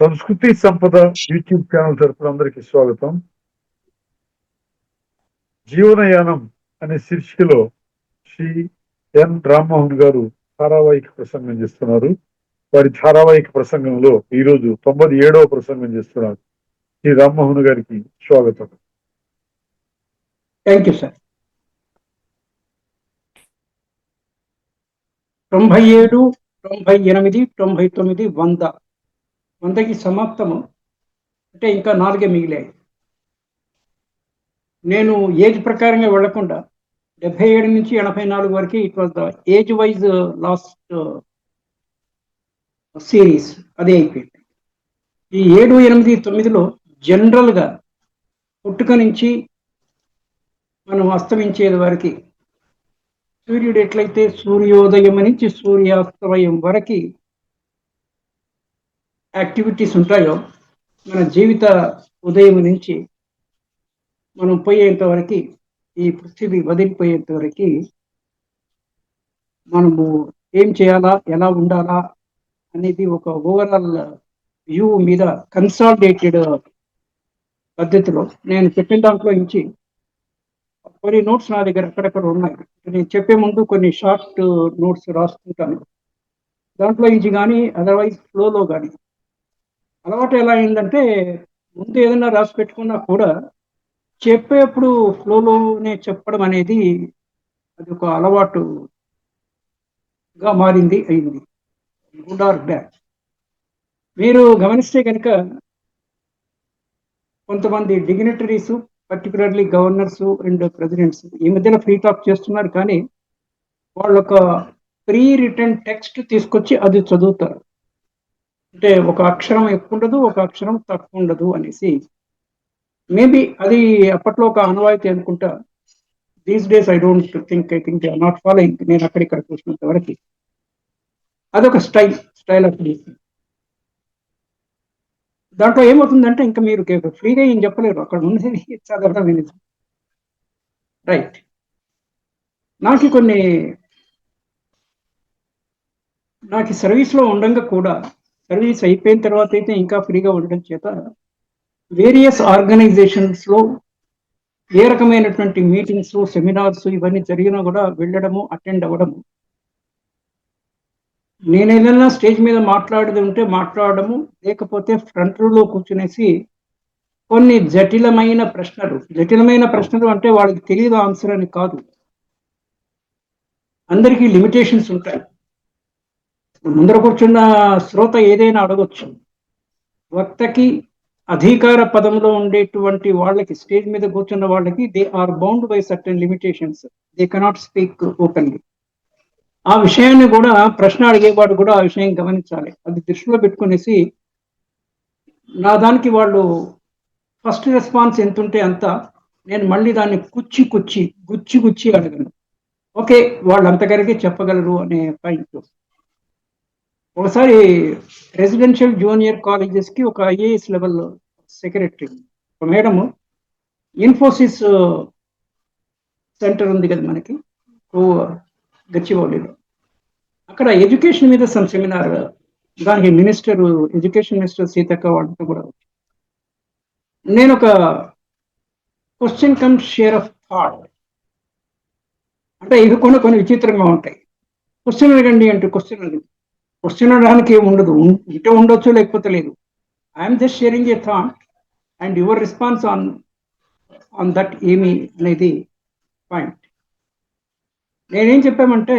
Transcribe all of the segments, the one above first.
సంస్కృతి సంపద YouTube channel తరపున అందరికీ స్వాగతం. జీవనయానం అనే శీర్షికలో శ్రీ ఎన్ రామ్మోహన్ గారు ధారావాహిక ప్రసంగం చేస్తున్నారు. వారి ధారావాహిక ప్రసంగంలో ఈరోజు 97వ ప్రసంగం చేస్తున్నారు. శ్రీ రామ్మోహన్ గారికి స్వాగతం. Thank you sir. 97, 98, 99, 100. 100కి సమాప్తము. అంటే ఇంకా 4 మిగిలాయి. నేను ఏజ్ ప్రకారంగా వెళ్లకుండా 77 నుంచి 84 వరకు it was the age wise last series అదే అయిపోయింది. ఈ 7, 8, 9లో జనరల్గా పుట్టుక నుంచి మనం అస్తమించేది వరకు, సూర్యుడు ఎట్లయితే సూర్యోదయం నుంచి సూర్యాస్తమయం వరకు యాక్టివిటీస్ ఉంటాయో, మన జీవిత ఉదయం నుంచి మనం పోయేంత వరకు, ఈ పృథివీ వదిలిపోయేంత వరకు మనము ఏం చేయాలా, ఎలా ఉండాలా అనేది ఒక ఓవరాల్ వ్యూ మీద కన్సాలిడేటెడ్ పద్ధతిలో నేను చెప్పిన దాంట్లో నుంచి కొన్ని నోట్స్ నా దగ్గర అక్కడక్కడ ఉన్నాయి. నేను చెప్పే ముందు కొన్ని షార్ట్ నోట్స్ రాసుకుంటాను. దాంట్లో నుంచి కానీ అదర్వైజ్ ఫ్లోలో కానీ. అలవాటు ఎలా అయిందంటే, ముందు ఏదైనా రాసి పెట్టుకున్నా కూడా చెప్పేప్పుడు ఫ్లోలోనే చెప్పడం అనేది అది ఒక అలవాటుగా అయింది. Good or bad. మీరు గమనిస్తే కనుక కొంతమంది dignitaries, particularly governors and presidents ఈ మధ్యన ఫ్రీ టాక్ చేస్తున్నారు, కానీ వాళ్ళు ఒక ప్రీ రిటర్న్ టెక్స్ట్ తీసుకొచ్చి అది చదువుతారు. అంటే ఒక అక్షరం ఎక్కువ ఉండదు, ఒక అక్షరం తక్కువ ఉండదు అనేసి. మేబీ అది అప్పట్లో ఒక ఆనవాయితీ అనుకుంటా. These days I think they are not following. నేను అక్కడిక్కడ చూసినంత వరకు అదొక స్టైల్ ఆఫ్ టీచింగ్. దాంట్లో ఏమవుతుందంటే, ఇంకా మీరు ఫ్రీగా ఏం చెప్పలేరు, అక్కడ ఉన్నది చదవడం అనేది. రైట్. నాకు సర్వీస్లో ఉండగా కూడా, సర్వీస్ అయిపోయిన తర్వాత అయితే ఇంకా ఫ్రీగా ఉండడం చేత వేరియస్ ఆర్గనైజేషన్స్లో ఏ రకమైనటువంటి మీటింగ్స్, సెమినార్స్ ఇవన్నీ జరిగినా కూడా వెళ్ళడము, అటెండ్ అవ్వడము. నేను ఏదైనా స్టేజ్ మీద మాట్లాడేది ఉంటే మాట్లాడడము, లేకపోతే ఫ్రంట్ రోలో కూర్చునేసి కొన్ని జటిలమైన ప్రశ్నలు అంటే వాళ్ళకి తెలియదు ఆన్సర్ అని కాదు, అందరికీ లిమిటేషన్స్ ఉంటాయి. ముందర కూర్చున్న శ్రోత ఏదైనా అడగొచ్చు. వక్తకి అధికార పదంలో ఉండేటువంటి వాళ్ళకి, స్టేజ్ మీద కూర్చున్న వాళ్ళకి, they are bound by certain limitations. They cannot speak openly. ఆ విషయాన్ని కూడా ప్రశ్న అడిగేవాడు కూడా ఆ విషయం గమనించాలి. అది దృష్టిలో పెట్టుకునేసి నా దానికి వాళ్ళు ఫస్ట్ రెస్పాన్స్ ఎంత ఉంటే అంత, నేను మళ్ళీ దాన్ని గుచ్చి అడగను. ఓకే, వాళ్ళు అంతకరికే చెప్పగలరు అనే పాయింట్. ఒకసారి రెసిడెన్షియల్ జూనియర్ కాలేజెస్కి ఒక ఐఏఎస్ లెవెల్ సెక్రటరీ, ఒక మేడము, ఇన్ఫోసిస్ సెంటర్ ఉంది కదా మనకి గచ్చిబౌలిలో, అక్కడ ఎడ్యుకేషన్ మీద సమ్ సెమినార్, దానికి ఎడ్యుకేషన్ మినిస్టర్ సీతక్క వాళ్ళతో కూడా. నేను ఒక question come share of thought అంటే, ఇవి కొన్ని విచిత్రంగా ఉంటాయి. క్వశ్చన్ అడగండి అంటే క్వశ్చన్ అడగడానికి ఏమి ఉండదు, ఇటే ఉండొచ్చు లేకపోతే లేదు. I'm just sharing a thought and your response on that ఏమి అనేది పాయింట్. నేనేం చెప్పామంటే,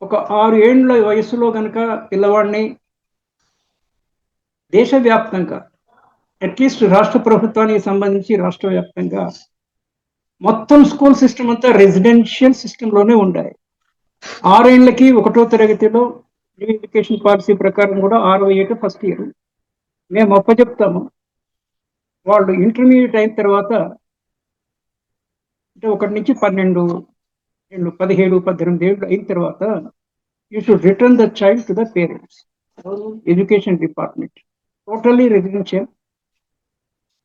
ఒక 6 ఏళ్ల వయసులో కనుక పిల్లవాడిని దేశవ్యాప్తంగా, అట్లీస్ట్ రాష్ట్ర ప్రభుత్వానికి సంబంధించి రాష్ట్ర వ్యాప్తంగా మొత్తం స్కూల్ సిస్టమ్ అంతా రెసిడెన్షియల్ సిస్టంలోనే ఉండాలి. 6 ఏళ్లకి 1వ తరగతిలో ఎడ్యుకేషన్ పాలసీ ప్రకారం కూడా 6వ ఏట ఫస్ట్ ఇయర్ మేము అప్పచెప్తాము. వాళ్ళు ఇంటర్మీడియట్ అయిన తర్వాత, అంటే 1 నుంచి 12 ఏళ్ళు, 17, 18 ఏళ్ళు అయిన తర్వాత, you should return the child to the parents. Education department totally residential.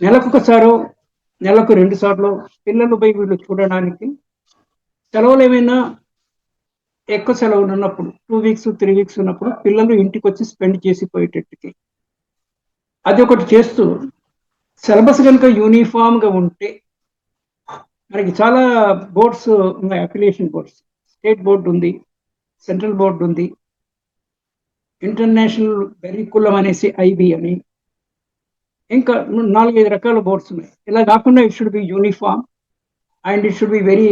నెలకు 2 సార్లు పిల్లలు పోయి వీళ్ళు చూడడానికి, సెలవులు ఏమైనా ఎక్కువ సెలవులు ఉన్నప్పుడు 2 వీక్స్ 3 వీక్స్ ఉన్నప్పుడు పిల్లలు ఇంటికి వచ్చి స్పెండ్ చేసిపోయేటట్టుకి అది ఒకటి చేస్తూ సిలబస్ కనుక యూనిఫామ్గా ఉంటే మనకి చాలా బోర్డ్స్ ఉన్నాయి, అఫిలియేషన్ బోర్డ్స్. స్టేట్ బోర్డు ఉంది, సెంట్రల్ బోర్డు ఉంది, ఇంటర్నేషనల్ కరికులం అనేసి ఐబి అని, ఇంకా 4-5 రకాల బోర్డ్స్ ఉన్నాయి. ఇలా కాకుండా it should be uniform and it should be very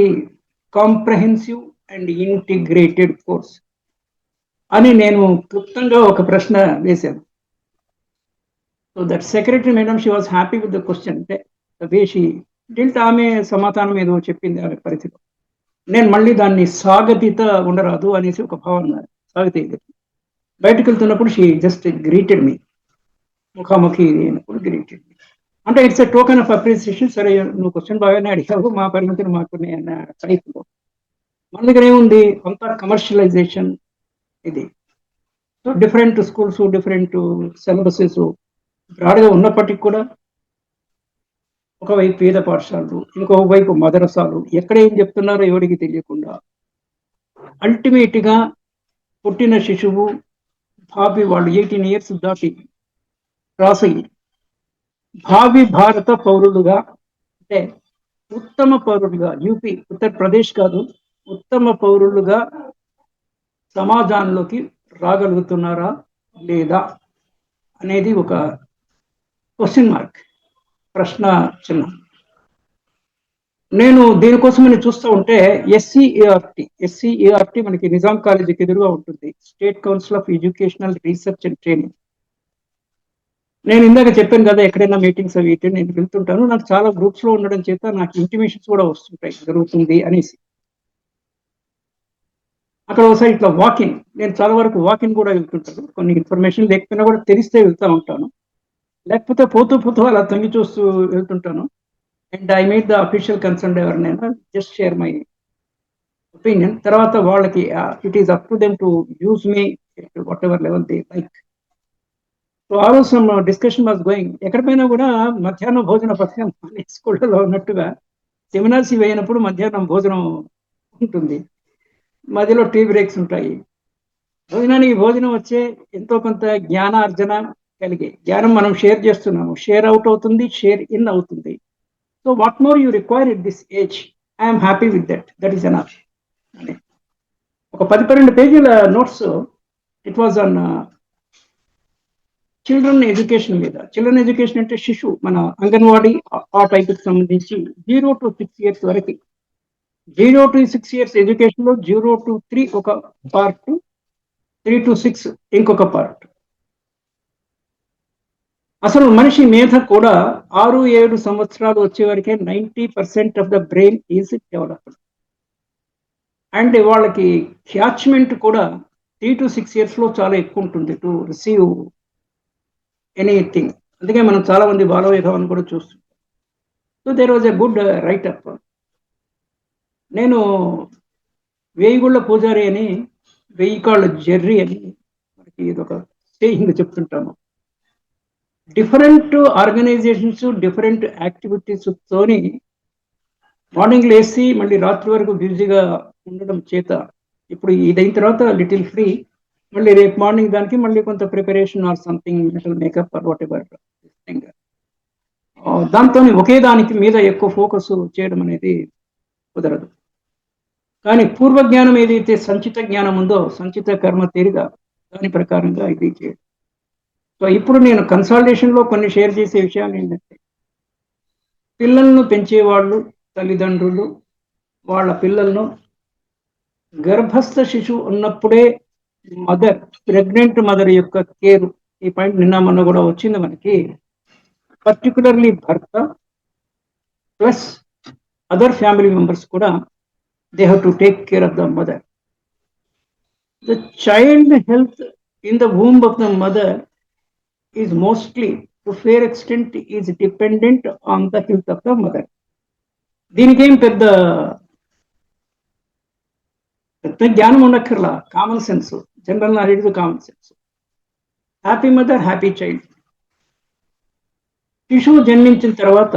comprehensive and integrated course అని నేను క్లుప్తంగా ఒక ప్రశ్న వేశాను. So that secretary madam, she was happy with the question. అంటే వేషి డిల్ట్, ఆమె సమాధానం ఏదో చెప్పింది ఆమె పరిధిలో. నేను మళ్ళీ దాన్ని సాగతీత ఉండరాదు అనేసి ఒక భావన, సాగతీత బయటకు వెళ్తున్నప్పుడు షీ జస్ట్ గ్రీటెడ్ మీ, ముఖాముఖి అయినప్పుడు గ్రీటెడ్ మీ. అంటే it's a token of appreciation. సరే నువ్వు క్వశ్చన్ బాగానే అడిగావు, మా పరిమితులు మాకున్నాయి అన్న టైప్లో. మన దగ్గర ఏముంది, అంతా కమర్షియలైజేషన్ ఇది. So different schools, different syllabuses బ్రాడ్గా ఉన్నప్పటికీ కూడా ఒకవైపు పేద పాఠశాలలు, ఇంకొక వైపు మదరసాలు, ఎక్కడ ఏం చెప్తున్నారో ఎవరికి తెలియకుండా అల్టిమేట్గా పుట్టిన శిశువు భావి వాళ్ళు 18 years దాటి క్రాస్ అయ్యి భావి భారత పౌరులుగా, అంటే ఉత్తమ పౌరులుగా, యూపీ ఉత్తరప్రదేశ్ కాదు, ఉత్తమ పౌరులుగా సమాజంలోకి రాగలుగుతున్నారా లేదా అనేది ఒక క్వశ్చన్ మార్క్, ప్రశ్న చిహ్నం. నేను దీనికోసమని చూస్తూ ఉంటే ఎస్సీఏఆర్టీ మనకి నిజాం కాలేజీకి ఎదురుగా ఉంటుంది, state council of educational research and training. నేను ఇందాక చెప్పాను కదా, ఎక్కడైనా మీటింగ్స్ అవి ఇటు నేను వెళ్తుంటాను. నాకు చాలా గ్రూప్స్ లో ఉండడం చేత నాకు ఇంటిమేషన్స్ కూడా వస్తుంటాయి జరుగుతుంది అనేసి. అక్కడ ఒకసారి ఇట్లా వాకింగ్, నేను చాలా వరకు వాకింగ్ కూడా వెళ్తుంటాను. కొన్ని ఇన్ఫర్మేషన్ లేకపోయినా కూడా తెలిస్తే వెళ్తూ ఉంటాను, లేకపోతే పోతూ పోతూ అలా తొంగి చూస్తూ వెళ్తుంటాను. And I made the official concern ఎవరినైనా జస్ట్ షేర్ మై ఒపీనియన్. తర్వాత వాళ్ళకి it is up to them to use me whatever level they like. So ఆ రోజు సమ్ డిస్కషన్ వాజ్ గోయింగ్. ఎక్కడిపోయినా కూడా మధ్యాహ్నం భోజన పథకం స్కూళ్ళలో ఉన్నట్టుగా సెమినార్స్ వేయినప్పుడు మధ్యాహ్నం భోజనం ఉంటుంది, మధ్యలో టీ బ్రేక్స్ ఉంటాయి. భోజనానికి భోజనం వచ్చే ఎంతో కొంత జ్ఞానార్జన కలిగే జ్ఞానం మనం షేర్ చేస్తున్నాము, షేర్ అవుట్ అవుతుంది, షేర్ ఇన్ అవుతుంది. So what more you require at this age, I'm happy with that, that is enough అని ఒక 10-12 పేజీల notes. It was on children education మీద. చిల్డ్రన్ ఎడ్యుకేషన్ అంటే శిశు, మన అంగన్వాడీ ఆ టైప్కి సంబంధించి 0 to 6 years వరకు. 0 to 6 years ఎడ్యుకేషన్ లో 0 to 3 ఒక పార్ట్, 3 to 6 ఇంకొక పార్ట్. అసలు మనిషి మేధ కూడా 6-7 సంవత్సరాలు వచ్చే వరకే 90% of the brain is developed. And వాళ్ళకి క్యాచ్మెంట్ కూడా 3 to 6 years లో చాలా ఎక్కువ ఉంటుంది టు రిసీవ్ ఎనీథింగ్. అందుకే మనం చాలా మంది బాలవైభవాన్ని కూడా చూస్తాం. So there was a good writeup. నేను వేయిగుళ్ళ పూజారి అని, 1000 కాళ్ళ జెర్రీ అని మనకి ఇదొక సేయింగ్ చెప్తుంటాము. డిఫరెంట్ ఆర్గనైజేషన్స్, డిఫరెంట్ యాక్టివిటీస్ తోని మార్నింగ్ లేసి మళ్ళీ రాత్రి వరకు బిజీగా ఉండడం చేత ఇప్పుడు ఇదైన తర్వాత లిటిల్ ఫ్రీ, మళ్ళీ రేపు మార్నింగ్ దానికి మళ్ళీ కొంత preparation or something, little makeup or whatever. దాంతో ఒకే దానికి మీద ఎక్కువ ఫోకస్ చేయడం అనేది కుదరదు. కానీ పూర్వ జ్ఞానం ఏదైతే సంచిత జ్ఞానం ఉందో, సంచిత కర్మ తీరుగా దాని ప్రకారంగా ఇది చేయడం. సో ఇప్పుడు నేను కన్సల్టేషన్ లో కొన్ని షేర్ చేసే విషయాలు ఏంటంటే, పిల్లలను పెంచేవాళ్ళు, తల్లిదండ్రులు వాళ్ళ పిల్లలను గర్భస్థ శిశువు ఉన్నప్పుడే మదర్, ప్రెగ్నెంట్ మదర్ యొక్క కేర్, ఈ పాయింట్ నిన్న మొన్న కూడా వచ్చింది మనకి. పర్టికులర్లీ భర్త ప్లస్ అదర్ ఫ్యామిలీ మెంబర్స్ కూడా they have to take care of the mother. The child health in the womb of the mother is mostly, to fair extent, is dependent on the health of the mother. దీనికేం పెద్ద జ్ఞానం ఉండక్కర్లా, common sense, general knowledge, common sense. Happy mother, happy child. శిశువు జన్మించిన తర్వాత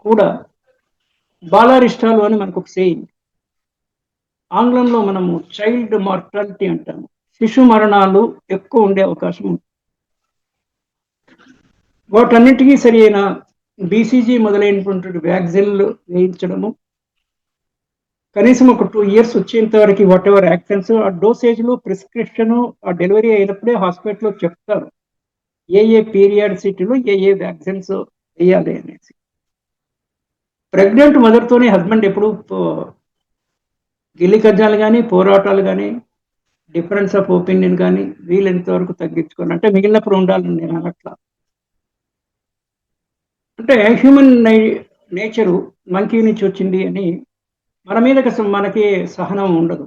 కూడా బాలారిష్టాలు అని మనకు ఒక సేయింగ్. ఆంగ్లంలో మనము చైల్డ్ మార్టాలిటీ అంటాము. శిశు మరణాలు ఎక్కువ ఉండే అవకాశం ఉంది. వాటన్నిటికీ సరి అయిన బీసీజీ మొదలైనటువంటి వ్యాక్సిన్లు వేయించడము, కనీసం ఒక 2 years వచ్చేంత వరకు వాట్ ఎవర్ యాక్షన్స్, ఆ డోసేజ్లు, ప్రిస్క్రిప్షన్, ఆ డెలివరీ అయినప్పుడే హాస్పిటల్లో చెప్తారు ఏ పీరియాడిసిటీలో ఏ వ్యాక్సిన్స్ వేయాలి అనేసి. ప్రెగ్నెంట్ మదర్తోనే హస్బెండ్ ఎప్పుడు గిల్లి కజ్జాలు కానీ, పోరాటాలు కానీ, డిఫరెన్స్ ఆఫ్ ఒపీనియన్ కానీ వీలెంత వరకు తగ్గించుకోవాలి. అంటే మిగిలినప్పుడు ఉండాలని నేను అనట్లా. అంటే హ్యూమన్ నేచరు మంకీ నుంచి వచ్చింది అని మన మీద మనకి సహనం ఉండదు.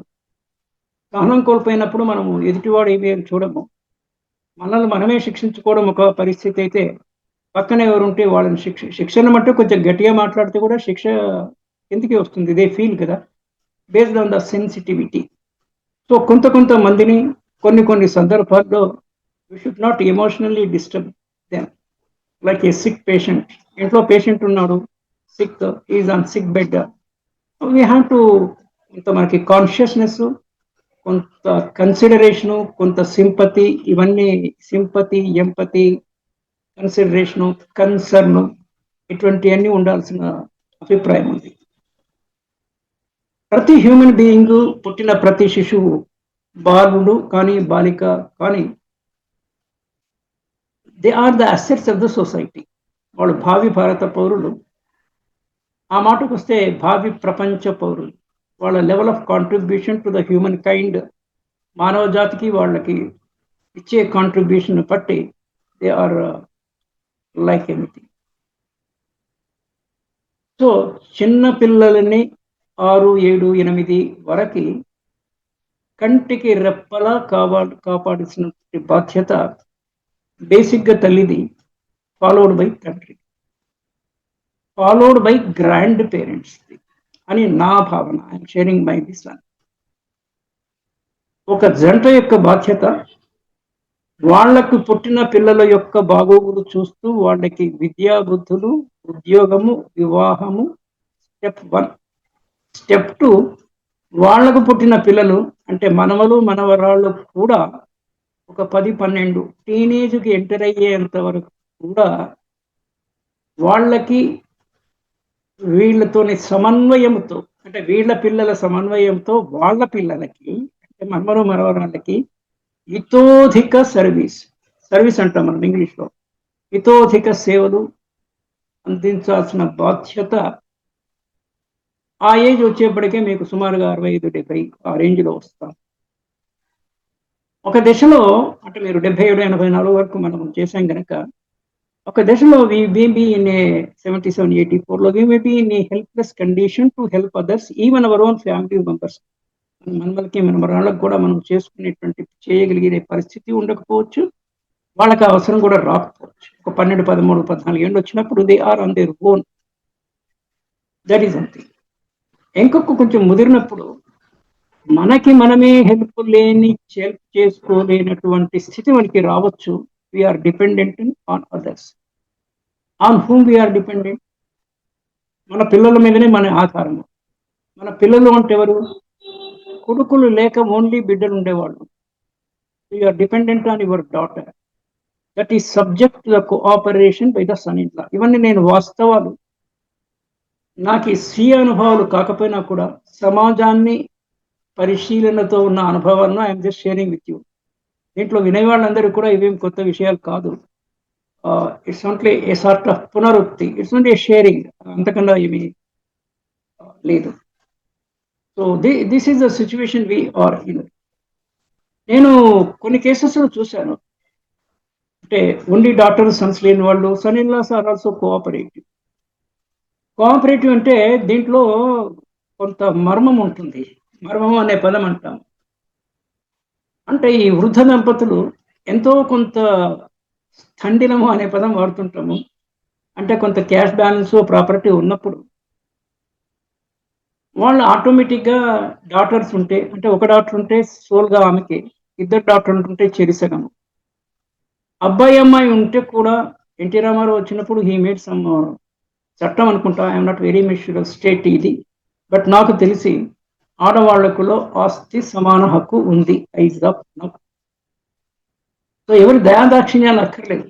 సహనం కోల్పోయినప్పుడు మనము ఎదుటివాడు ఏమి అని చూడము. మనల్ని మనమే శిక్షించుకోవడం ఒక పరిస్థితి అయితే, పక్కన ఎవరుంటే వాళ్ళని శిక్షణ మట్టు కొంచెం గట్టిగా మాట్లాడితే కూడా శిక్ష ఎందుకే వస్తుంది, దే ఫీల్ కదా, based on the sensitivity. So కొంత మందిని కొన్ని సందర్భాల్లో we should not emotionally disturb them. Like a sick patient, ఇంట్లో పేషెంట్ ఉన్నాడు, sick, is on sick bed, we have to కొంత మనకి కాన్షియస్నెస్, కొంత కన్సిడరేషను, కొంత సింపతి, ఇవన్నీ సింపతి, ఎంపతి, కన్సిడరేషను, కన్సర్న్, ఇటువంటివన్నీ ఉండాల్సిన అభిప్రాయం ఉంది. ప్రతి హ్యూమన్ బీయింగ్, పుట్టిన ప్రతి శిశువు, బాలుడు కానీ బాలిక కానీ, they are the assets of the society. వాళ్ళు భావి భారత పౌరులు. ఆ మాటకు వస్తే భావి ప్రపంచ పౌరులు. వాళ్ళ level of contribution to the humankind, మానవ జాతికి వాళ్ళకి ఇచ్చే కాంట్రిబ్యూషన్ బట్టి they are like anything. So చిన్న పిల్లలని 6, 7, 8 వరకు కంటికి రెప్పలా కాపాడాల్సిన బాధ్యత బేసిక్గా తల్లిది, ఫాలోడ్ బై తండ్రి, ఫాలోడ్ బై గ్రాండ్ పేరెంట్స్ అని నా భావన. I'm sharing my vision. ఒక జంట యొక్క బాధ్యత వాళ్లకు పుట్టిన పిల్లల యొక్క బాగోగులు చూస్తూ వాళ్ళకి విద్యా బుద్ధులు, ఉద్యోగము, వివాహము స్టెప్ 1. స్టెప్ 2, వాళ్లకు పుట్టిన పిల్లలు అంటే మనవలు మనవరాళ్ళు కూడా ఒక 10-12 టీనేజ్కి ఎంటర్ అయ్యేంత వరకు కూడా వాళ్ళకి వీళ్ళతోని సమన్వయంతో, అంటే వీళ్ళ పిల్లల సమన్వయంతో వాళ్ళ పిల్లలకి అంటే మనవరు మనవరాళ్ళకి ఇతోధిక సర్వీస్ అంటాం మనం ఇంగ్లీష్లో, ఇతోధిక సేవలు అందించాల్సిన బాధ్యత ఆ ఏజ్ వచ్చేప్పటికే మీకు సుమారుగా 65-70 ఆ రేంజ్లో వస్తాం. ఒక దశలో అంటే మీరు 77-84 వరకు మనం చేసాం కనుక, ఒక దశలో we may be in a 77-84లో we may be in a helpless condition to help others, even our own family members. మనకి మనవరాళ్ళకు కూడా మనం చేసుకునేటువంటి చేయగలిగే పరిస్థితి ఉండకపోవచ్చు, వాళ్ళకి అవసరం కూడా రాకపోవచ్చు. ఒక 12, 13, 14 ఏళ్ళు వచ్చినప్పుడు they are on their own. That is something. ఇంకొక కొంచెం ముదిరినప్పుడు మనకి మనమే హెల్ప్ చేసుకోలేనటువంటి స్థితి మనకి రావచ్చు. We are dependent on others. On whom we are dependent? మన పిల్లల మీదనే మన ఆధారము. మన పిల్లలు అంటే ఎవరు? కొడుకులు లేక ఓన్లీ బిడ్డలు ఉండేవాళ్ళు. We are dependent on your daughter. That is subject to the cooperation by the son in law. ఇవన్నీ నేను వాస్తవాలు, నాకు ఈ స్వీయ అనుభవాలు కాకపోయినా కూడా సమాజాన్ని పరిశీలనతో ఉన్న అనుభవాలను I'm just sharing with you. దీంట్లో వినేవాళ్ళందరూ కూడా ఇవేం కొత్త విషయాలు కాదు. It's only a sort of పునరుక్తి, ఇట్స్ ఓన్లీ షేరింగ్, అంతకన్నా ఏమి లేదు. So this is the situation we are in. నేను కొన్ని కేసెస్లో చూశాను, అంటే ఓన్లీ డాటర్ సన్స్ లేని వాళ్ళు, son in laws are also cooperative. Cooperative అంటే దీంట్లో కొంత మర్మం ఉంటుంది. మర్మం అనే పదం అంటాం. అంటే ఈ వృద్ధ దంపతులు ఎంతో కొంత స్థండిలము అనే పదం వాడుతుంటాము. అంటే కొంత క్యాష్ బ్యాలెన్స్, ప్రాపర్టీ ఉన్నప్పుడు వాళ్ళు ఆటోమేటిక్గా డాటర్స్ ఉంటే, అంటే ఒక డాక్టర్ ఉంటే సోల్గా ఆమెకి, 2 డాక్టర్లు ఉంటే చెరిసగము. అబ్బాయి అమ్మాయి ఉంటే కూడా ఎన్టీ రామారావు వచ్చినప్పుడు హీ మేడ్ సమ్ చట్టం అనుకుంటా, ఐఎమ్ నాట్ వెరీ మెష్యూర్ స్టేట్ ఇది, బట్ నాకు తెలిసి ఆడవాళ్లకులో ఆస్తి సమాన హక్కు ఉంది. Eyes of. సో ఎవరి దయాదాక్షిణ్యాలు అక్కర్లేదు.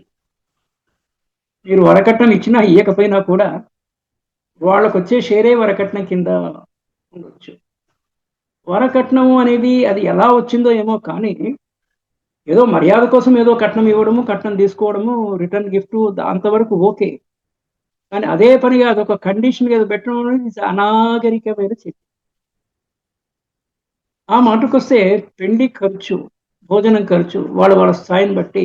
మీరు వరకట్నం ఇచ్చినా ఇవ్వకపోయినా కూడా వాళ్ళకు వచ్చే షేరే వరకట్నం కింద ఉండొచ్చు. వరకట్నము అనేది అది ఎలా వచ్చిందో ఏమో కానీ ఏదో మర్యాద కోసం ఏదో కట్నం ఇవ్వడము, కట్నం తీసుకోవడము, రిటర్న్ గిఫ్ట్ అంతవరకు ఓకే. కానీ అదే పనిగా అదొక కండిషన్ ఏదో పెట్టడం అనేది అనాగరికమైన చర్య. ఆ మాటకొస్తే పెళ్లి ఖర్చు, భోజనం ఖర్చు వాళ్ళ స్థాయిని బట్టి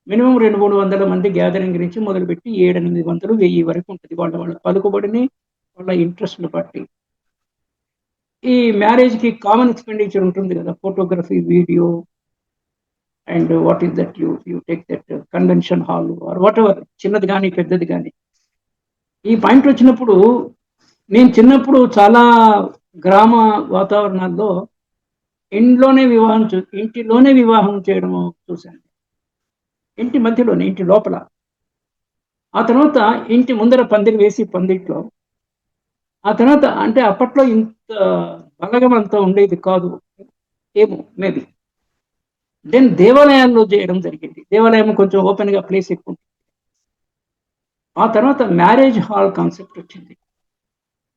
మినిమం 200-300 మంది గ్యాదరింగ్ నుంచి మొదలుపెట్టి 700-800, 1000 వరకు ఉంటుంది. వాళ్ళ పలుకుబడిని, వాళ్ళ ఇంట్రెస్ట్‌ని బట్టి. ఈ మ్యారేజ్‌కి కామన్ ఎక్స్‌పెండిచర్ ఉంటుంది కదా! Photography, video and what is that you take that convention hall or whatever, చిన్నది గాని, పెద్దది గాని. ఈ పాయింట్ వచ్చినప్పుడు నేను చిన్నప్పుడు చాలా గ్రామ వాతావరణాల్లో ఇంటిలోనే వివాహం చేయడం చూశాను. ఇంటి మధ్యలోనే, ఇంటి లోపల. ఆ తర్వాత ఇంటి ముందర పందిరి వేసి పందిట్లో, ఆ తర్వాత అంటే అప్పట్లో ఇంత బలగం అంతా ఉండేది కాదు ఏమో, మేబీ. దెన్ దేవాలయాల్లో చేయడం జరిగింది. దేవాలయం కొంచెం ఓపెన్ గా ప్లేస్ ఎక్కువ. ఆ తర్వాత మ్యారేజ్ హాల్ కాన్సెప్ట్ వచ్చింది.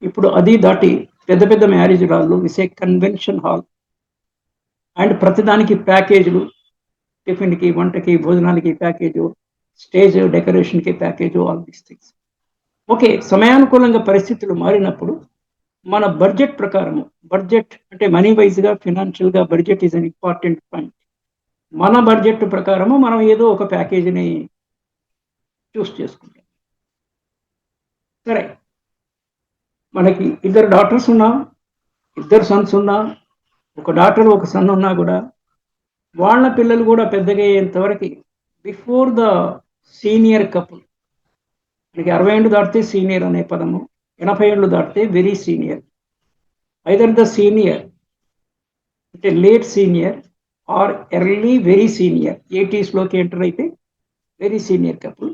ఇప్పుడు అది దాటి పెద్ద పెద్ద మ్యారేజ్ హాల్లు విసే కన్వెన్షన్ హాల్ అండ్ ప్రతిదానికి ప్యాకేజీలు, టిఫిన్కి, వంటకి, భోజనాలకి ప్యాకేజు, స్టేజ్ డెకరేషన్కి package, all these things. Okay, సమయానుకూలంగా పరిస్థితులు మారినప్పుడు మన బడ్జెట్ ప్రకారము, బడ్జెట్ అంటే మనీ వైజ్గా, ఫినాన్షియల్గా budget is an important point. మన బడ్జెట్ ప్రకారము మనం ఏదో ఒక ప్యాకేజీని చూస్ చేసుకుంటాం. సరే, మనకి 2 డాటర్స్ ఉన్నా, 2 సన్స్ ఉన్నా, ఒక డాటర్ ఒక సన్ ఉన్నా కూడా వాళ్ళ పిల్లలు కూడా పెద్దగా అయ్యేంత వరకు బిఫోర్ ద సీనియర్ కపుల్, మనకి 60 ఏళ్ళు దాటితే సీనియర్ అనే పదము, 80 ఏళ్ళు దాటితే very senior. Either the senior అంటే late senior or early very senior, 80స్లోకి ఎంటర్ అయితే వెరీ సీనియర్ కపుల్.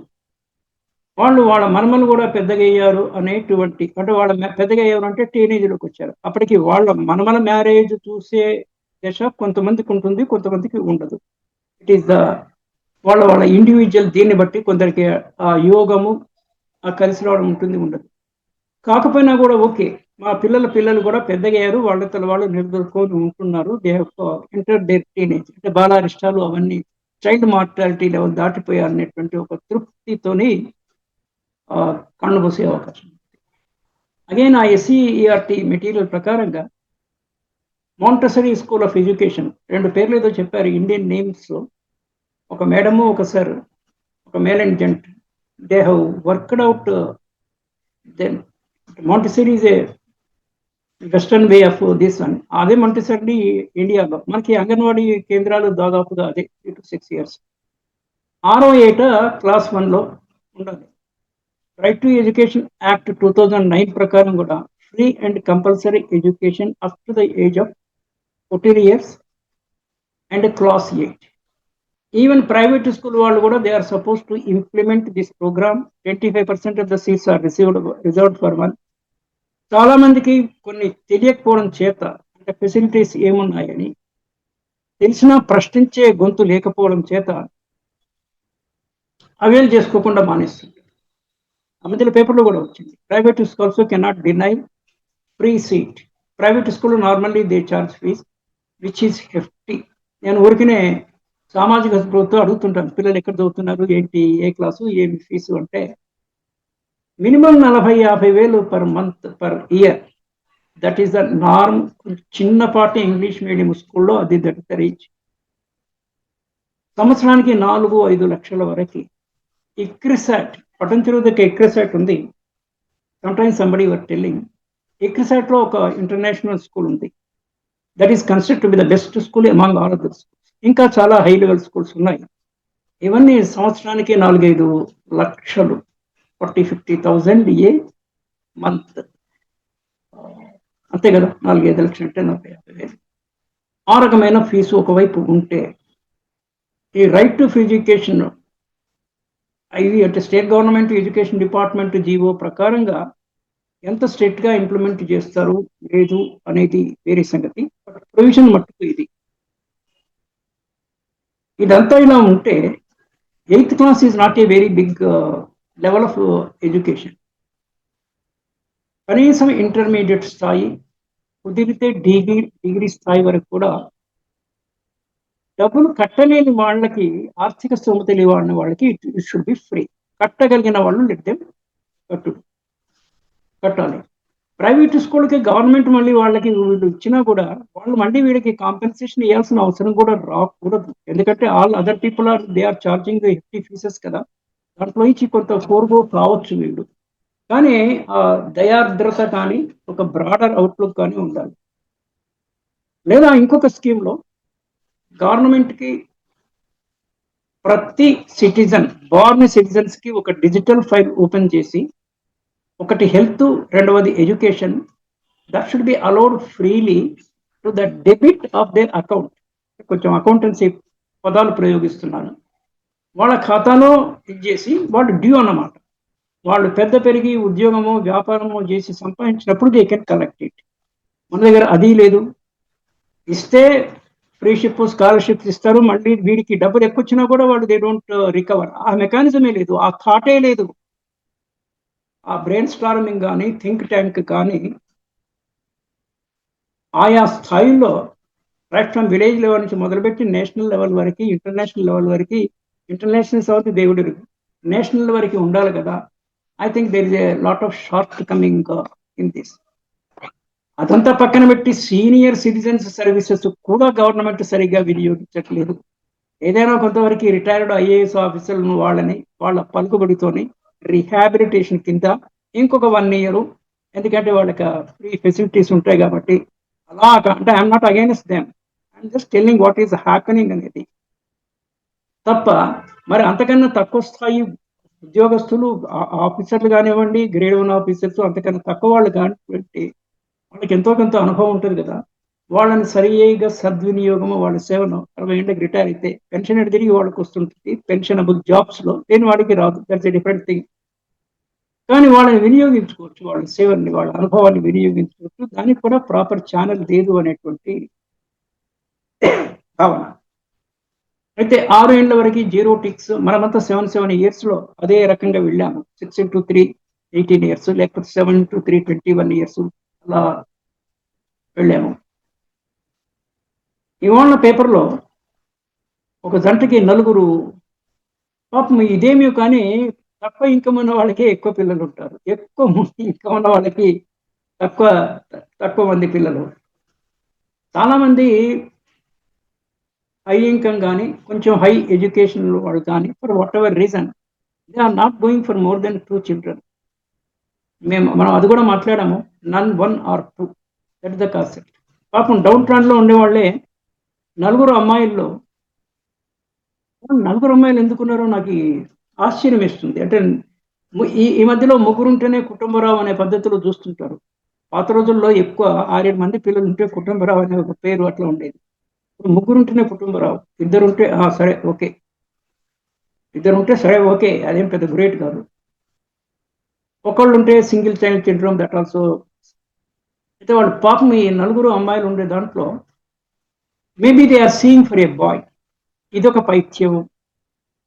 వాళ్ళ మనమలు కూడా పెద్దగా అయ్యారు అనేటువంటి, అంటే వాళ్ళ పెద్దగా అయ్యారు అంటే టీనేజ్లోకి వచ్చారు. అప్పటికి వాళ్ళ మనమల మ్యారేజ్ చూసే దశ కొంతమందికి ఉంటుంది, కొంతమందికి ఉండదు. ఇట్ ఈస్ ద వాళ్ళ ఇండివిజువల్, దీన్ని బట్టి కొందరికి ఆ యోగము, ఆ కలిసి రావడం ఉంటుంది, ఉండదు. కాకపోయినా కూడా ఓకే, మా పిల్లలు కూడా పెద్దగా అయ్యారు, వాళ్ళు నిలదొక్కుని ఉంటున్నారు, they have enter their teenage, అంటే బాలారిష్టాలు అవన్నీ, చైల్డ్ మార్టాలిటీ లెవెల్ దాటిపోయారు అనేటువంటి ఒక తృప్తితోని కళ్ళు మూసే అవకాశం. అగైన్ ఆ ఎస్సీఈఆర్టీ మెటీరియల్ ప్రకారంగా మాంటెసరీ స్కూల్ ఆఫ్ ఎడ్యుకేషన్, 2 పేర్లు ఏదో చెప్పారు ఇండియన్ నేమ్స్, ఒక మేడము, ఒక సార్, ఒక male and gent. They have worked out then Montessori is a western way of this one. అదే మాంటెసరీ ఇండియాలో మనకి అంగన్వాడీ కేంద్రాలు దాదాపుగా అదే 3 to 6 years. 6వ ఏట క్లాస్ 1లో ఉండాలి. రైట్ టు ఎడ్యుకేషన్ యాక్ట్ 2009 ప్రకారం కూడా free and compulsory education up to the age of 14 years and class 8. Even private school వాళ్ళు కూడా they are suppose to implement this program. 25% of the seats are reserved for one. చాలా మందికి కొన్ని తెలియకపోవడం చేత, అంటే ఫెసిలిటీస్ ఏమున్నాయని తెలిసినా ప్రశ్నించే గొంతు లేకపోవడం చేత అవైల్ చేసుకోకుండా మానేస్తుంది. ఆ మధ్యలో పేపర్లో కూడా వచ్చింది, private schools cannot deny free seat. Private school normally they charge fees which is hefty. నేను ఊరికనే సామాజిక స్పృహతో అడుగుతుంటాను, పిల్లలు ఎక్కడ చదువుతున్నారు, ఏంటి, ఏ క్లాసు, ఏమి ఫీజు అంటే మినిమం 40-50 వేలు per month, per year. That is the norm. చిన్నపాటి ఇంగ్లీష్ మీడియం స్కూల్లో అది దట్ ద రీచ్. సంవత్సరానికి 4-5 లక్షల వరకు. ఇక్రిసాట్, పటంచెరువు ఇక్రిసాట్ ఉంది. సమ్టైమ్స్ సంబడి వర్ టెల్లింగ్, ఇక్రిసాట్లో ఒక ఇంటర్నేషనల్ స్కూల్ ఉంది. That is considered to be the best school among all other schools. ఇంకా చాలా హై లెవెల్ స్కూల్స్ ఉన్నాయి. ఇవన్నీ సంవత్సరానికి 4-5 లక్షలు, 40,000-50,000 ఏ మంత్, అంతే కదా, 4-5 లక్షలు అంటే 40,000-50,000. ఆ రకమైన ఫీజు ఒకవైపు ఉంటే, ఈ రైట్ టు ఫ్రీ ఎడ్యుకేషన్ ఇది అంటే state government education department GO ప్రకారంగా ఎంత స్ట్రిక్ట్ గా ఇంప్లిమెంట్ చేస్తారు లేదు అనేది వేరే సంగతి. ప్రొవిజన్ మట్టుకు ఇది. ఇదంతా ఇలా ఉంటే 8th class is not a very big level of education. కనీసం ఇంటర్మీడియట్ స్థాయి, కుదిరితే డిగ్రీ స్థాయి వరకు కూడా డబ్బులు కట్టలేని వాళ్ళకి, ఆర్థిక స్థోమత లేని వాళ్ళకి ఇట్ షుడ్ బి ఫ్రీ. కట్టగలిగిన వాళ్ళు కట్టాలి. ప్రైవేట్ స్కూల్కి గవర్నమెంట్ మళ్ళీ వాళ్ళకి వీళ్ళు ఇచ్చినా కూడా వాళ్ళు మళ్ళీ వీళ్ళకి కాంపెన్సేషన్ ఇవ్వాల్సిన అవసరం కూడా రాకూడదు. ఎందుకంటే all other people they are charging hefty fees కదా, దాంట్లో నుంచి కొంత ఫోర్గో కావచ్చు వీళ్ళు. కానీ ఆ దయార్ద్రత కానీ, ఒక బ్రాడర్ అవుట్లుక్ కానీ ఉండాలి. లేదా ఇంకొక స్కీమ్లో గవర్నమెంట్కి ప్రతి బార్న్ సిటిజన్స్కి ఒక డిజిటల్ ఫైల్ ఓపెన్ చేసి, ఒకటి హెల్త్, రెండవది education, that should be allowed freely to the debit of their account. కొంచెం అకౌంటెన్సీ పదాలు ప్రయోగిస్తున్నాను. వాళ్ళ ఖాతాలో ఇచ్చేసి వాళ్ళు డ్యూ అన్నమాట. వాళ్ళు పెద్ద పెరిగి ఉద్యోగమో వ్యాపారమో చేసి సంపాదించినప్పుడు దే కెన్ కలెక్ట్ ఇట్. మన దగ్గర అది లేదు. ఇస్తే ఫ్రీషిప్, స్కాలర్షిప్స్ ఇస్తారు, మళ్ళీ వీడికి డబ్బులు ఎక్కువ వచ్చినా కూడా వాళ్ళు దే డోంట్ రికవర్. ఆ మెకానిజమే లేదు, ఆ థాటే లేదు, ఆ బ్రెయిన్ స్టార్మింగ్ కానీ, థింక్ ట్యాంక్ కానీ ఆయా స్థాయిల్లో రైట్ ఫ్రమ్ విలేజ్ లెవెల్ నుంచి మొదలుపెట్టి నేషనల్ లెవెల్ వరకు, ఇంటర్నేషనల్ లెవెల్ వరకు, ఇంటర్నేషనల్ సౌత్ దేవుడు నేషనల్ వరకు ఉండాలి కదా. I think there is a lot of shortcoming in this. అదంతా పక్కన పెట్టి సీనియర్ సిటిజన్స్ సర్వీసెస్ కూడా గవర్నమెంట్ సరిగ్గా వినియోగించట్లేదు. ఏదైనా కొంతవరకు రిటైర్డ్ ఐఏఎస్ ఆఫీసర్లను వాళ్ళ పలుకుబడితోని రీహాబిలిటేషన్ కింద ఇంకొక 1 year, ఎందుకంటే వాళ్ళకి ఫ్రీ ఫెసిలిటీస్ ఉంటాయి కాబట్టి అలా. అంటే I'm not against them, I'm just telling what is happening అనేది తప్ప. మరి అంతకన్నా తక్కువ స్థాయి ఉద్యోగస్తులు, ఆఫీసర్లు కానివ్వండి, గ్రేడ్ 1 ఆఫీసర్స్, అంతకన్నా తక్కువ వాళ్ళు కానివ్వండి, వాళ్ళకి ఎంతో కొంత అనుభవం ఉంటుంది కదా, వాళ్ళని సరిగా సద్వినియోగము, వాళ్ళ సేవను 60 ఏళ్ళకి రిటైర్ అయితే పెన్షన్ తిరిగి వాళ్ళకి వస్తుంటుంది పెన్షనబుల్ జాబ్స్లో. దేని వాడికి రాదు, దట్స్ ఎ డిఫరెంట్ థింగ్. కానీ వాళ్ళని వినియోగించుకోవచ్చు, వాళ్ళ సేవల్ని, వాళ్ళ అనుభవాన్ని వినియోగించుకోవచ్చు. దానికి కూడా ప్రాపర్ ఛానల్ లేదు అనేటువంటి భావన. అయితే 6 ఏళ్ల వరకు 0 టిక్స్, మనమంతా 7 yearsలో అదే రకంగా వెళ్ళాము. 6 into 3 18 years, లేకపోతే 7 into 3 21 years అలా వెళ్ళాము. ఇవాళ పేపర్లో ఒక జంటకి 4 పాపం ఇదేమీ కానీ తక్కువ ఇన్కమ్ ఉన్న వాళ్ళకి ఎక్కువ పిల్లలు ఉంటారు, ఎక్కువ ఇన్కమ్ ఉన్న వాళ్ళకి తక్కువ మంది పిల్లలు. చాలామంది హై ఇన్కమ్ కానీ, కొంచెం హై ఎడ్యుకేషన్ వాళ్ళు కానీ, for whatever reason they are not going for more than 2 children. మనం అది కూడా మాట్లాడాము, none 1 or 2, that is the concept. పాపం డౌన్ టౌన్లో ఉండేవాళ్ళే 4 అమ్మాయిల్లో 4 అమ్మాయిలు ఎందుకున్నారో నాకు ఆశ్చర్యం వేస్తుంది. అంటే ఈ మధ్యలో 3 ఉంటేనే కుటుంబరావు అనే పద్ధతిలో చూస్తుంటారు. పాత రోజుల్లో ఎక్కువ 6-7 మంది పిల్లలు ఉంటే కుటుంబరావు అనే ఒక పేరు అట్లా ఉండేది. 3 ఉంటేనే కుటుంబరావు, 2 ఉంటే సరే ఓకే, 2 ఉంటే సరే ఓకే, అదేం పెద్ద గ్రేట్ కాదు. ఒకళ్ళు ఉంటే single child syndrome, that also. అయితే వాళ్ళు పాపం ఈ 4 అమ్మాయిలు ఉండే దాంట్లో maybe they are seeing for a boy. ఇదొక పైత్యము,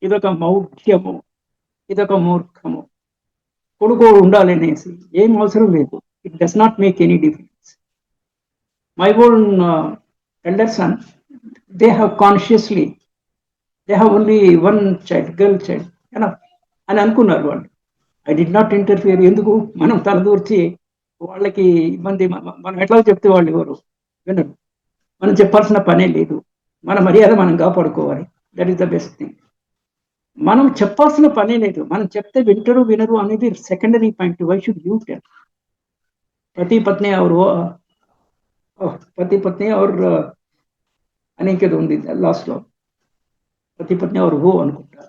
ఇదొక మౌఢ్యము, ఇదొక మూర్ఖము. కొడుకు ఉండాలనేసి ఏం అవసరం లేదు. It does not make any difference. My own elder son, they have consciously, they have only 1 child, girl child, అని అనుకున్నారు వాళ్ళు. I did not interfere. ఎందుకు మనం తలదూర్చి వాళ్ళకి ఇబ్బంది, మనం ఎట్లా చెప్తే వాళ్ళు ఎవరు వినరు. మనం చెప్పాల్సిన పనే లేదు, మన మర్యాద మనం కాపాడుకోవాలి. That is the best thing. మనం చెప్పాల్సిన పనే లేదు, మనం చెప్తే వింటరు వినరు అనేది secondary point. Why should you tell? పతి పత్ని और అనేకది ఉంది లాస్ట్లో, పతి పత్ని और वो అనుకుంటా,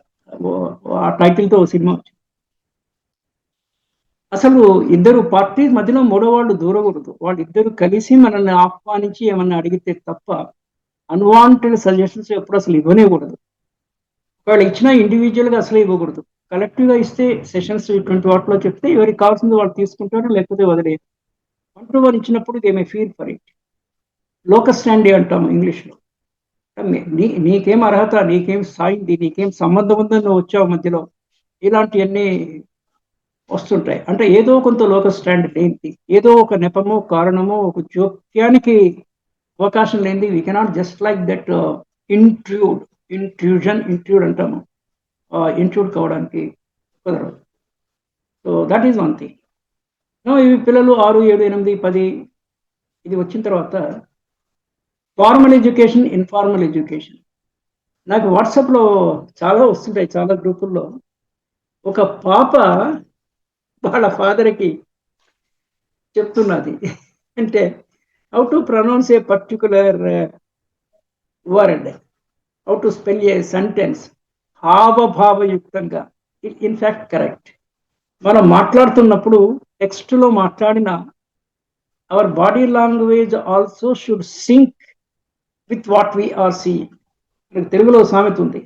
ఆ టైటిల్తో సినిమా వచ్చింది. అసలు ఇద్దరు పార్టీ మధ్యలో మూడో వాళ్ళు దూరకూడదు. వాళ్ళిద్దరు కలిసి మనల్ని ఆహ్వానించి ఏమన్నా అడిగితే తప్ప అన్వాంటెడ్ సజెషన్స్ ఎప్పుడు అసలు ఇవ్వనేకూడదు. వాళ్ళు ఇచ్చినా ఇండివిజువల్గా అసలు ఇవ్వకూడదు. కలెక్టివ్గా ఇస్తే సెషన్స్ ఇటువంటి వాటిలో చెప్తే ఎవరికి కావాల్సింది వాళ్ళు తీసుకుంటారు, లేకపోతే వదిలేదు. 1 to 1 ఇచ్చినప్పుడు they may feel for it. Locus స్టాండీ అంటాము ఇంగ్లీష్లో. నీకేం అర్హత, నీకేం స్థాయింది, నీకేం సంబంధం ఉందని నువ్వు వచ్చావు మధ్యలో, ఇలాంటివన్నీ వస్తుంటాయి. అంటే ఏదో కొంత లోక స్టాండర్డ్ ఏంటి, ఏదో ఒక నెపమో కారణమో ఒక జోక్యానికి అవకాశం లేనిది we cannot just like that intrude intrude అంటాము, ఇంట్రూడ్ కావడానికి కుదరదు. So that is one thing. ఇవి పిల్లలు 6, 7, 8, 10 ఇది వచ్చిన తర్వాత ఫార్మల్ ఎడ్యుకేషన్, ఇన్ఫార్మల్ ఎడ్యుకేషన్. నాకు వాట్సాప్లో చాలా వస్తుంటాయి, చాలా గ్రూపుల్లో. ఒక పాప వాళ్ళ ఫాదర్కి చెప్తున్నది అంటే how to pronounce a particular word, how to spell a sentence హావభావయుక్తంగా. In fact correct. మనం మాట్లాడుతున్నప్పుడు టెక్స్ట్లో మాట్లాడిన our body language also should sync with what we are seeing. తెలుగులో సామెత ఉంది,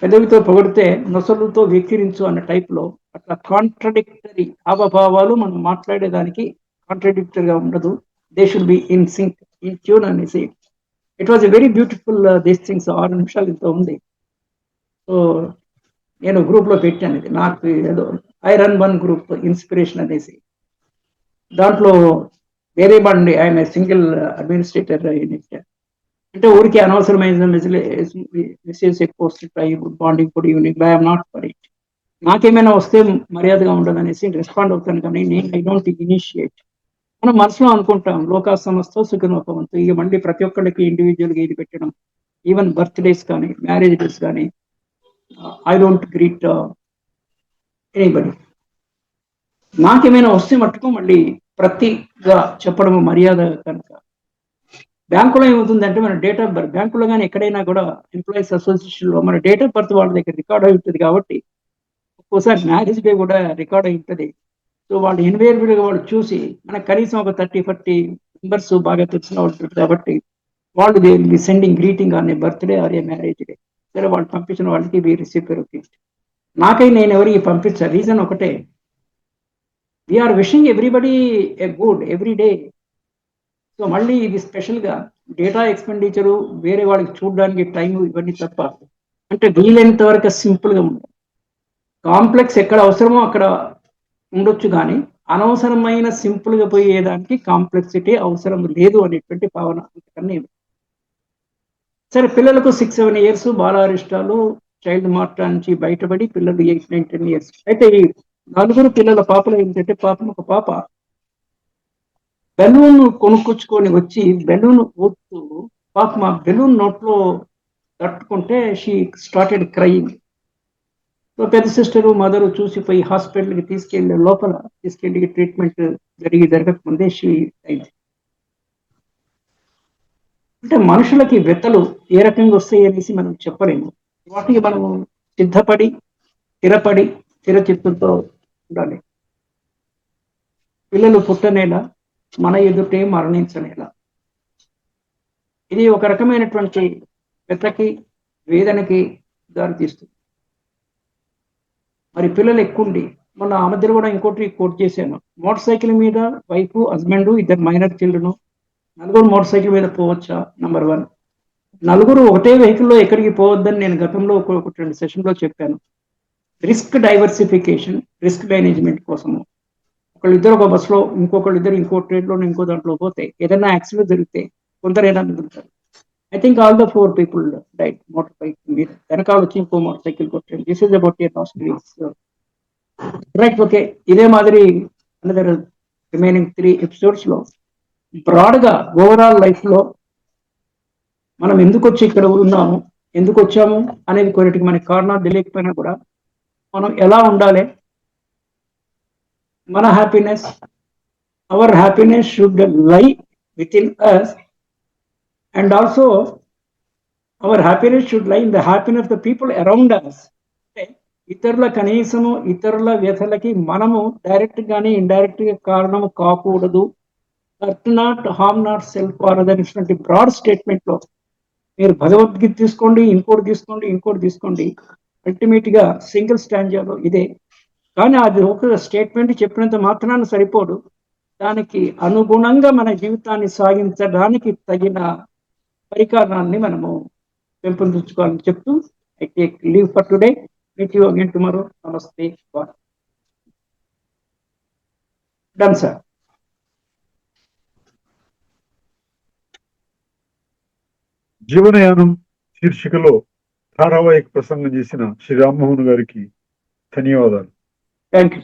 పెదవితో పొగిడితే నొసలుతో వెక్కిరించు అన్న టైప్లో. అట్లా కాంట్రడిక్టరీ హావభావాలు మనం మాట్లాడేదానికి కాంట్రడిక్టరీగా ఉండదు. They should be in sync, in tune అనేసి. It was a very beautiful these things. 6 నిమిషాలు ఇంత ఉంది. సో నేను గ్రూప్లో పెట్టాను ఇది. నాకు ఏదో ఐరన్ 1 గ్రూప్ ఇన్స్పిరేషన్ అనేసి. దాంట్లో వేరే బండి I'm a single administrator unit. అంటే ఊరికి అనవసరమైన మెసేజ్ ఎక్కువ వస్తుంటాయి, బాండింగ్ కూడా unit. I'm not for it. నాకేమైనా వస్తే మర్యాదగా ఉండదు అనేసి రెస్పాండ్ అవుతాను, కానీ నేను ఐ డోంట్ ఇనిషియేట్. మనం మనసులో అనుకుంటాం లోకా సమస్త సుఖనోపవంతు. ఇక మళ్ళీ ప్రతి ఒక్కరికి ఇండివిజువల్గా ఇది పెట్టడం, ఈవెన్ బర్త్డేస్ కానీ మ్యారేజ్ డేస్ కానీ ఐ డోంట్ గ్రీట్ ఎనీబడి. నాకేమైనా వస్తే మట్టుకు మళ్ళీ ప్రతిగా చెప్పడం మర్యాద కనుక. బ్యాంకులో ఏమవుతుందంటే మన డేట్ ఆఫ్ బర్త్, బ్యాంకులో కానీ ఎక్కడైనా కూడా ఎంప్లాయీస్ అసోసియేషన్లో మన డేట్ ఆఫ్ బర్త్ వాళ్ళ దగ్గర రికార్డ్ అయి ఉంటుంది కాబట్టి ఒక్కోసారి మ్యారేజ్ డే కూడా రికార్డ్ అయి ఉంటుంది. సో వాళ్ళు ఇన్వేరియబుల్గా వాళ్ళు చూసి మనకు కనీసం ఒక 30-40 మెంబర్స్ బాగా తెలిసిన వాళ్ళు ఉంటారు కాబట్టి వాళ్ళు they will be sending greeting on a birthday or a marriage day. సరే వాళ్ళు పంపించిన వాళ్ళకి వి రిసీవ్ గిఫ్ట్. నాకై నేను ఎవరికి పంపించాను, రీజన్ ఒకటే, we're wishing everybody a good every day. So మళ్ళీ ఇది స్పెషల్గా డేటా ఎక్స్పెండిచరు వేరే వాళ్ళకి చూడడానికి టైం ఇవన్నీ తప్ప, అంటే వీలైనంత వరకు సింపుల్గా ఉంటుంది. కాంప్లెక్స్ ఎక్కడ అవసరమో అక్కడ ఉండొచ్చు, కానీ అనవసరమైన సింపుల్గా పోయేదానికి కాంప్లెక్సిటీ అవసరం లేదు అనేటువంటి భావన అంతకన్నా. సరే పిల్లలకు 6-7 ఇయర్స్ బాలారిష్టాలు చైల్డ్ మార్ట్ నుంచి బయటపడి పిల్లలు 8, 9, 10 ఇయర్స్. అయితే ఈ 4 పిల్లల పాపలు ఏంటంటే, పాపం ఒక పాప బెలూన్ కొనుక్కొచ్చుకొని వచ్చి బెలూన్ ఊపుతూ పాపం ఆ బెలూన్ నోట్లో తట్టుకుంటే షీ స్టార్టెడ్ క్రయింగ్. సో పెద్ద సిస్టరు మదరు చూసిపోయి హాస్పిటల్కి తీసుకెళ్ళి ట్రీట్మెంట్ జరగకముందే షీ అయింది. అంటే మనుషులకి వెతలు ఏ రకంగా వస్తాయి అనేసి మనం చెప్పలేము. వాటికి మనము సిద్ధపడి స్థిరచిత్తంతో ఉండాలి. పిల్లలు పుట్టనేలా, మన ఎదుటే మరణించనేలా. ఇది ఒక రకమైనటువంటి వెతకి వేదనకి దారితీస్తుంది. మరి పిల్లలు ఎక్కువండి. మొన్న ఆ మధ్యలో కూడా ఇంకోటి కోట్ చేశాను. మోటార్ సైకిల్ మీద wife, husband, 2 minor children, 4 motor cycle మీద పోవచ్చా? నంబర్ 1. 4 ఒకటే వెహికల్లో ఎక్కడికి పోవద్దని నేను గతంలో ఒక 2 సెషన్లో చెప్పాను. రిస్క్ డైవర్సిఫికేషన్, రిస్క్ మేనేజ్మెంట్ కోసము. ఒకళ్ళిద్దరు ఒక బస్సులో, ఇంకొకళ్ళిద్దరు ఇంకో ట్రైన్లో, ఇంకో దాంట్లో పోతే ఏదైనా యాక్సిడెంట్ జరిగితే కొందరైనా మిగులుతారు. I think all the 4 people died motor cycle మీద. వెనకాల వచ్చి ఇంకో మోటార్ సైకిల్ కొట్టాడు. This is about a right. Okay, ఇదే మాదిరి అనదర్ రిమైనింగ్ 3 ఎపిసోడ్స్లో బ్రాడ్గా ఓవరాల్ లైఫ్లో మనం ఎందుకు వచ్చి ఇక్కడ ఉన్నాము, ఎందుకు వచ్చాము అనేది కొన్నిటికి మనకి కారణాలు తెలియకపోయినా కూడా మనం ఎలా ఉండాలి, మన happiness, our happiness should lie within us, and also our happiness should lie in the happiness of the people around us. అంటే ఇతరుల వ్యథలకి మనము డైరెక్ట్ గానీ ఇండైరెక్ట్ గా కారణము కాకూడదు. Hurt not, harm not self అనేటువంటి బ్రాడ్ స్టేట్మెంట్ లో మీరు భగవద్గీత తీసుకోండి, ఇంకోటి తీసుకోండి, అల్టిమేట్ గా సింగిల్ స్టాంజాలో ఇదే. కానీ అది ఒక స్టేట్మెంట్ చెప్పినంత మాత్రాన సరిపోదు. దానికి అనుగుణంగా మన జీవితాన్ని సాగించడానికి తగిన పరికరాన్ని మనము పెంపొందించుకోవాలని చెప్తూ I take leave for today. Meet you again tomorrow. నమస్తే. Done sir. జీవనయానం శీర్షికలో ధారావాహిక ప్రసంగం చేసిన శ్రీ రామ్మోహన్ గారికి ధన్యవాదాలు. Thank you.